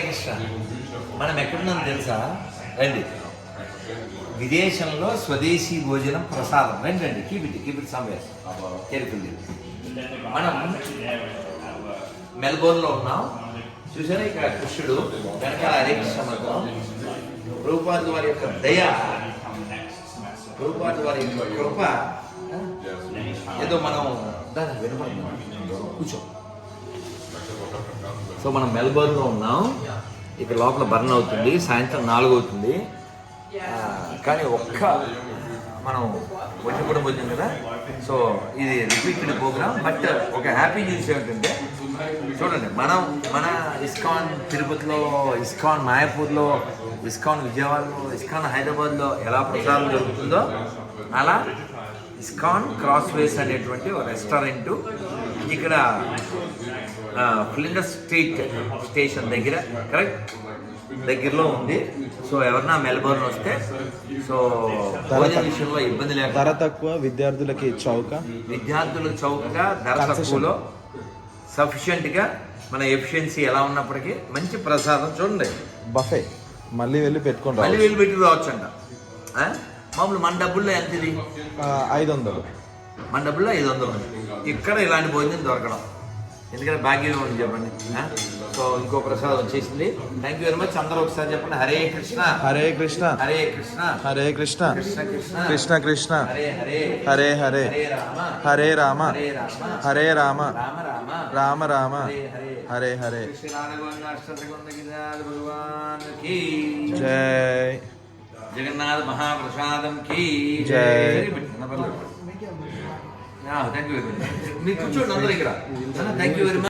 కృష్ణ. మనం ఎక్కడున్నాం తెలుసా? రండి. విదేశంలో స్వదేశీ భోజనం ప్రసాదం. రండి రండి. Keep it somewhere carefully. మనం మెల్బోర్న్లో ఉన్నాం. చూసారా ఇక్కడ కృష్ణుడు, వెనకాల హరే కృష్ణ మంత్రం. ప్రభుపాదుల వారి యొక్క దయ, ప్రభుపాదుల వారి యొక్క కృప ఏదో మనం కూర్చో. సో మనం మెల్బోర్న్లో ఉన్నాం. ఇక్కడ లోపల బర్న్ అవుతుంది, సాయంత్రం 4 అవుతుంది. కానీ మనం వచ్చినప్పుడు వచ్చింది కదా. సో ఇది రిపీటెడ్ ప్రోగ్రామ్. బట్ ఒక హ్యాపీ న్యూస్ ఏమిటంటే చూడండి, మన ఇస్కాన్ తిరుపతిలో, ఇస్కాన్ మాయాపూర్లో, ఇస్కాన్ విజయవాడలో, ఇస్కాన్ హైదరాబాద్లో ఎలా ప్రసాదం జరుగుతుందో అలా ఇస్కాన్ క్రాస్ వేస్ అనేటువంటి ఒక రెస్టారెంట్ ఇక్కడ ఫ్లిండర్ స్ట్రీట్ స్టేషన్ దగ్గర, కరెక్ట్ దగ్గరలో ఉంది. సో ఎవరన్నా మెల్బోర్న్ వస్తే సో భోజన విషయంలో ఇబ్బంది లేకుండా, ధర తక్కువ, విద్యార్థులకు చౌకగా, ధర తక్కువలో, సఫిషియెంట్గా, మన ఎఫిషియన్సీ ఎలా ఉన్నప్పటికీ మంచి ప్రసాదం. చూడండి, బఫే మళ్ళీ వెళ్ళి పెట్టుకుంటాం, మళ్ళీ వెళ్ళి పెట్టి రావచ్చు అంట. మామూలు మన డబ్బుల్లో ఎంత ఇది? 500. మన డబ్బుల్లో 500. ఇక్కడ ఇలాంటి భోజనం దొరకడం ఎందుకంటే భాగ్యం ఉంది చెప్పండి. సో ఇంకో ప్రసాదం వచ్చేసింది. Thank you very much. అందరూ ఒకసారి చెప్పండి. హరే కృష్ణ హరే కృష్ణ హరే కృష్ణ హరే కృష్ణ కృష్ణ కృష్ణ కృష్ణ కృష్ణ హరే హరే హరే హరే హరే రామ హరే రామ హరే రామ హరే రామ రామ రామ రామ హరే హరే హరే హరే. భగవాన్ కి జై. జగన్నాథ మహాప్రసాదం కి జై. Thank you very much. మీరు కూర్చోండి అందరూ ఇక్కడ. Thank you very much.